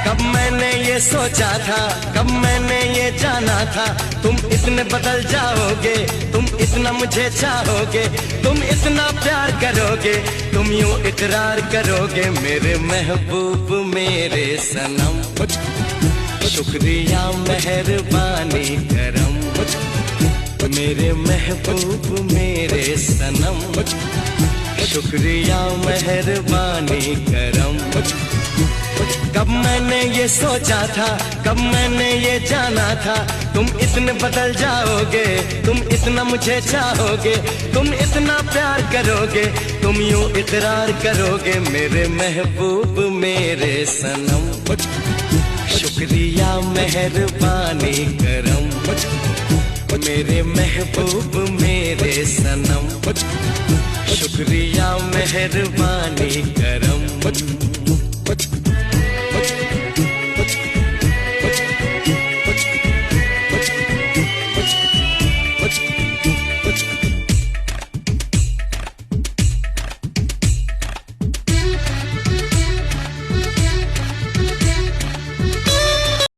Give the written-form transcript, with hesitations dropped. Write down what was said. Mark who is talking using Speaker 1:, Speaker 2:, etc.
Speaker 1: कब मैंने ये सोचा था, कब मैंने ये जाना था, तुम इतने बदल जाओगे, तुम इतना मुझे चाहोगे, तुम इतना प्यार करोगे, तुम यूं इकरार करोगे मेरे महबूब मेरे सनम। शुक्रिया मेहरबानी करम मेरे महबूब मेरे सनम। शुक्रिया मेहरबानी करम। कब मैंने ये सोचा था, कब मैंने ये जाना था, तुम इतने बदल जाओगे, तुम इतना मुझे चाहोगे, तुम इतना प्यार करोगे, तुम यूं इकरार करोगे मेरे महबूब मेरे सनम। शुक्रिया मेहरबानी करम मेरे महबूब मेरे सनम। शुक्रिया मेहरबानी करम।